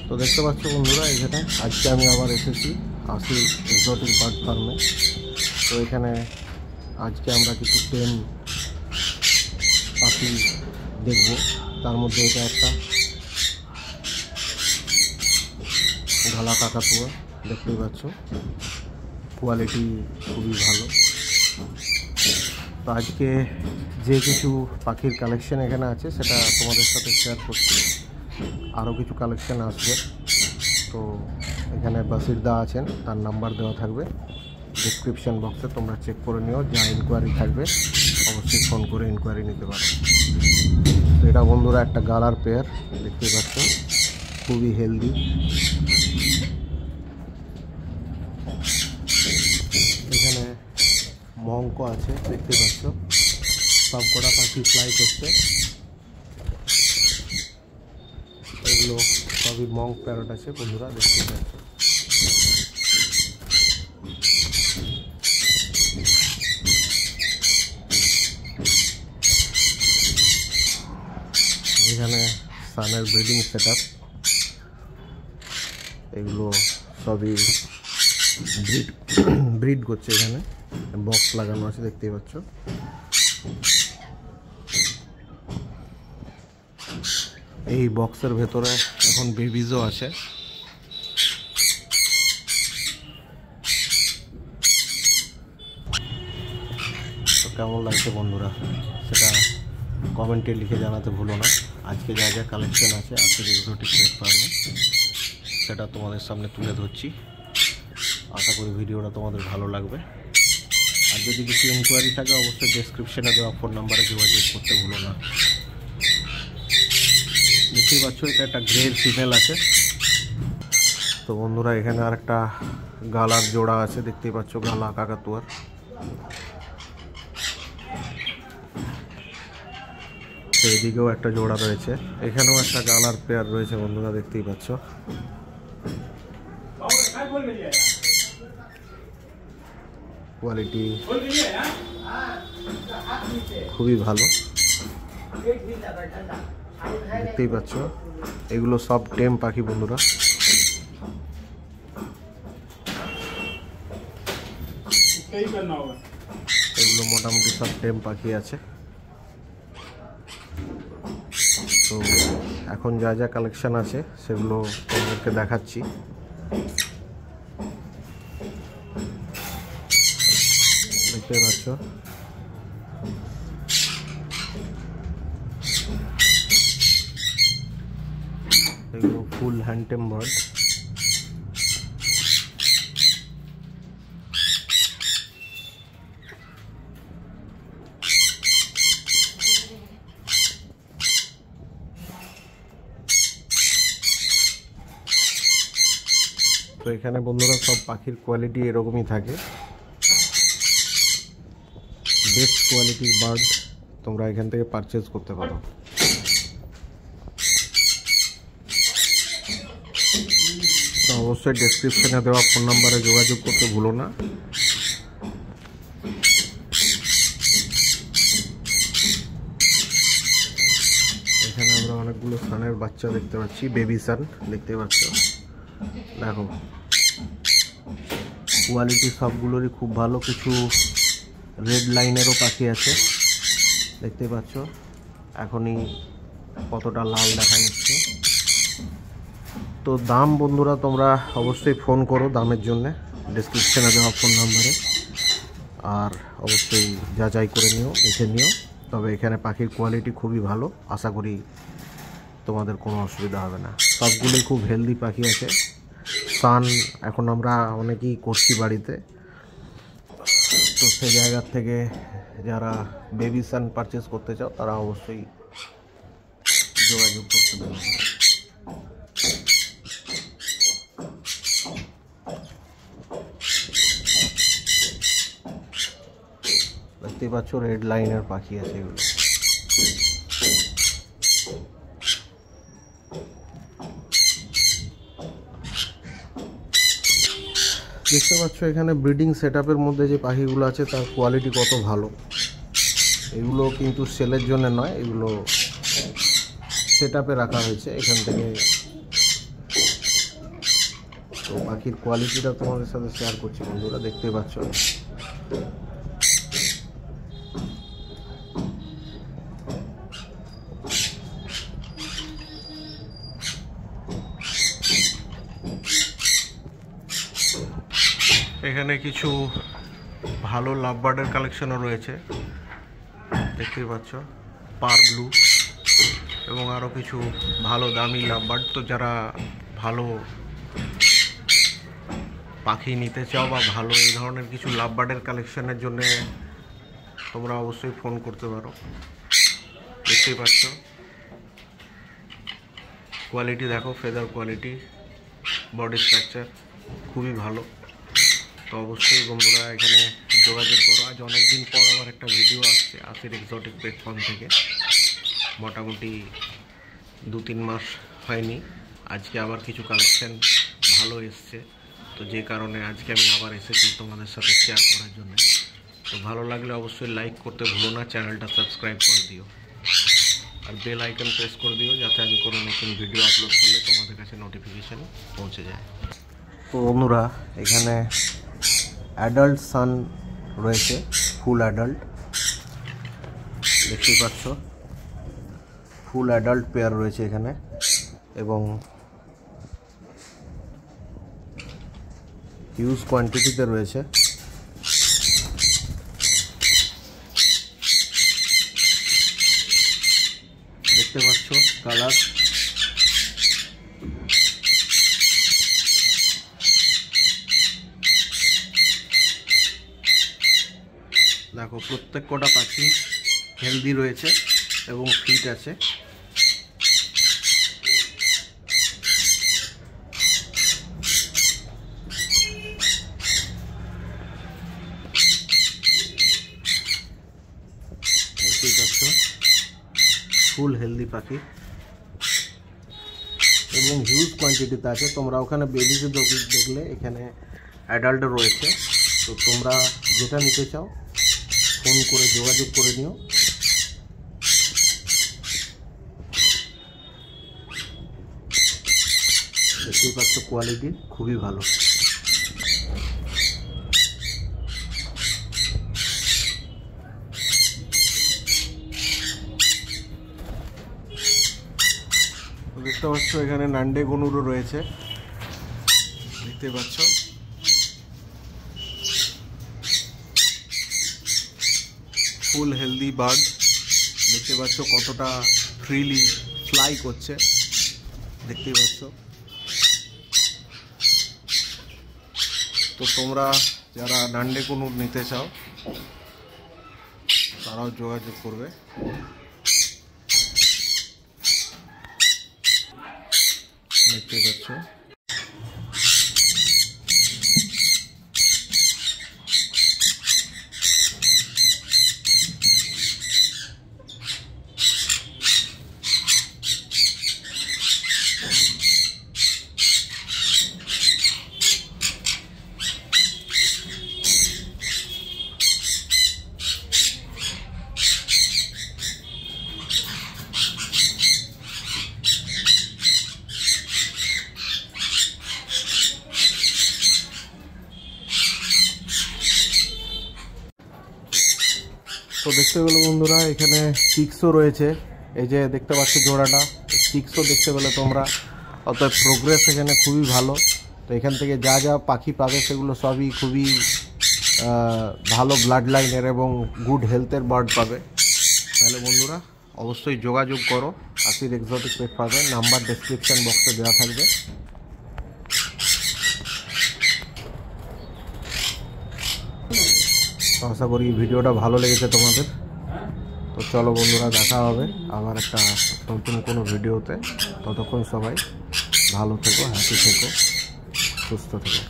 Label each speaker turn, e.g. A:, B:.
A: তো দেখতে পাচ্ছ বন্ধুরা, এখানে আজকে আমি আবার এসেছি আসিল এক্সোটিক বার্ড ফার্মে। তো এখানে আজকে আমরা কিছু টেম পাখি দেখব। তার মধ্যে এটা একটা ঢালা কাকাতুয়া, দেখতেই পাচ্ছ, কোয়ালিটি খুবই ভালো। তো আজকে যে কিছু পাখির কালেকশন এখানে আছে সেটা তোমাদের সাথে শেয়ার করছি। আরও কিছু কালেকশন আসবে। তো এখানে বাসিরদা আছেন, তার নাম্বার দেওয়া থাকবে ডিসক্রিপশন বক্সে, তোমরা চেক করে নিও। যা ইনকোয়ারি থাকবে অবশ্যই ফোন করে ইনকোয়ারি নিতে পারো। তো এটা বন্ধুরা একটা গালার পেয়ার, দেখতেই পাচ্ছ, খুবই হেলদি। এখানে মঙ্ক আছে, দেখতে পাচ্ছ, সব কটা পাখি ফ্লাই করছে। এগুলো সবই মঙ্ক প্যারট আছে বন্ধুরা, দেখতে পাচ্ছ। এখানে সানের ব্রিডিং সেট আপ, এগুলো সবই ব্রিড করছে। এখানে বক্স লাগানো আছে, দেখতেই পাচ্ছ। এই বক্সের ভেতরে এখন বেবিজও আছে। তো কেমন লাগছে বন্ধুরা সেটা কমেন্টে লিখে জানাতে ভুলো না। আজকে যা যা কালেকশন আছে আসিল এক্সোটিক বার্ড ফার্মে সেটা তোমাদের সামনে তুলে ধরছি। আশা করি ভিডিওটা তোমাদের ভালো লাগবে। আর যদি কিছু ইনকোয়ারি থাকে অবশ্যই ডেসক্রিপশনে দেওয়া ফোন নাম্বারে যোগাযোগ করতে ভুলো না। দেখতেই পাচ্ছ এটা একটা গ্রেড ফিমেল আছে। তো বন্ধুরা এখানে আর একটা গালার জোড়া আছে, দেখতেই পাচ্ছ, গালা কাকাতুয়ার। তো এদিকেও একটা জোড়া রয়েছে, এখানেও একটা গালার পেয়ার রয়েছে বন্ধুরা, দেখতেই পাচ্ছ। কোয়ালিটি খুবই ভালো, দেখতেই পাচ্ছ। এগুলো সব টেম পাখি বন্ধুরা। এগুলো মোটামুটি সব টেম পাখি আছে। তো এখন যা যা কালেকশন আছে সেগুলো তোমাদেরকে দেখাচ্ছি। দেখতে পাচ্ছ এগুলো ফুল হ্যান্ডটেম বার্ড। তো এখানে বন্ধুরা সব পাখির কোয়ালিটি এরকমই থাকে। বেস্ট কোয়ালিটির বার্ড তোমরা এখান থেকে পারচেজ করতে পারো। তো অবশ্যই ডেসক্রিপশনে দেওয়া ফোন নাম্বারে যোগাযোগ করতে ভুলো না। এখানে আমরা অনেকগুলো সানের বাচ্চা দেখতে পাচ্ছি, বেবি সান, দেখতে পাচ্ছ। দেখো কোয়ালিটি সবগুলোরই খুব ভালো। কিছু রেড লাইনেরও পাখি আছে, দেখতে পাচ্ছ। এখনই কতটা লাল দেখা যাচ্ছে। তো দাম বন্ধুরা তোমরা অবশ্যই ফোন করো দামের জন্যে, ডেসক্রিপশনে দেওয়া ফোন নাম্বারে। আর অবশ্যই যাচাই করে নিও, দেখে নিও। তবে এখানে পাখির কোয়ালিটি খুবই ভালো, আশা করি তোমাদের কোনো অসুবিধা হবে না। সবগুলোই খুব হেলদি পাখি আছে। সান এখন আমরা অনেকেই করছি বাড়িতে, তো সেই জায়গার থেকে যারা বেবি সান পারচেস করতে চাও তারা অবশ্যই যোগাযোগ করতে পারো। দেখতেই পাচ্ছ রেড লাইনের পাখি আছে এগুলো। দেখতে পাচ্ছ এখানে ব্রিডিং সেটআপের মধ্যে যে পাখিগুলো আছে তার কোয়ালিটি কত ভালো। এগুলো কিন্তু সেলের জন্য নয়, এগুলো সেটআপে রাখা হয়েছে। এখান থেকে তো পাখির কোয়ালিটিটা তোমাদের সাথে শেয়ার করছি বন্ধুরা, দেখতে পাচ্ছ। এখানে কিছু ভালো লাভ বার্ডের কালেকশনও রয়েছে, দেখতেই পাচ্ছ, পার ব্লু এবং আরও কিছু ভালো দামি লাভ বার্ড। তো যারা ভালো পাখি নিতে চাও বা ভালো এই ধরনের কিছু লাভ বার্ডের কালেকশনের জন্য তোমরা অবশ্যই ফোন করতে পারো। দেখতেই পাচ্ছ কোয়ালিটি দেখো, ফেদার কোয়ালিটি, বডি স্ট্রাকচার খুবই ভালো। তো অবশ্যই বন্ধুরা এখানে যোগাযোগ করো। আজ অনেকদিন পর আবার একটা ভিডিও আসছে আসির এক্সোটিক পেট ফার্ম থেকে, মোটামুটি 2-3 মাস হয়নি। আজকে আবার কিছু কালেকশন ভালো এসছে, তো যে কারণে আজকে আমি আবার এসেছি তোমাদের সাথে শেয়ার করার জন্য। তো ভালো লাগলে অবশ্যই লাইক করতে ভুলো না, চ্যানেলটা সাবস্ক্রাইব করে দিও আর বেল আইকন প্রেস করে দিও, যাতে আমি কোনো নতুন ভিডিও আপলোড করলে তোমাদের কাছে নোটিফিকেশান পৌঁছে যায়। তো বন্ধুরা এখানে অ্যাডাল্ট সান রয়েছে, ফুল অ্যাডাল্ট, দেখতেই পাচ্ছ, ফুল অ্যাডাল্ট পেয়ার রয়েছে এখানে এবং হিউজ কোয়ান্টিটিতে রয়েছে। দেখতে পাচ্ছ কালার, দেখো প্রত্যেক কটা পাখি হেলদি রয়েছে এবং ফিট আছে। দেখতেই পাচ্ছ ফুল হেলদি পাখি এবং হিউজ কোয়ান্টিটিতে আছে। তোমরা ওখানে বেবিজ দেখলে এখানে অ্যাডাল্ট রয়েছে। তো তোমরা যেটা নিতে চাও ফোন করে যোগাযোগ করে নিও। দেখতেই পাচ্ছ কোয়ালিটি খুবই ভালো। দেখতে পাচ্ছ এখানে নান্ডে গনুরও রয়েছে, দেখতে পাচ্ছ। ফুল হেলদি বার্ড, দেখতে পাচ্ছ কতটা ফ্রিলি ফ্লাই করছে, দেখতেই পাচ্ছ। তো তোমরা যারা নান্ডে গনুর নিতে চাও তারাও যোগাযোগ করবে। দেখতে পাচ্ছ তো দেখতে পেলে বন্ধুরা এখানে চিক্সও রয়েছে, এই যে দেখতে পাচ্ছ জোড়াটা, চিক্সও দেখতে পেলে তোমরা। অতএব প্রোগ্রেস এখানে খুবই ভালো। তো এখান থেকে যা যা পাখি পাবে সেগুলো সবই খুবই ভালো ব্লাড লাইনের এবং গুড হেলথের বার্ড পাবে। তাহলে বন্ধুরা অবশ্যই যোগাযোগ করো আসির এক্সোটিক পেট ফার্মের, নাম্বার ডেসক্রিপশন বক্সে দেওয়া থাকবে। আশা করি ভিডিওটা ভালো লেগেছে তোমাদের। তো চলো বন্ধুরা, দেখা হবে আবার একটা নতুন কোনো ভিডিওতে। ততক্ষণ সবাই ভালো থেকো, হ্যাপি থেকো, সুস্থ থেকো।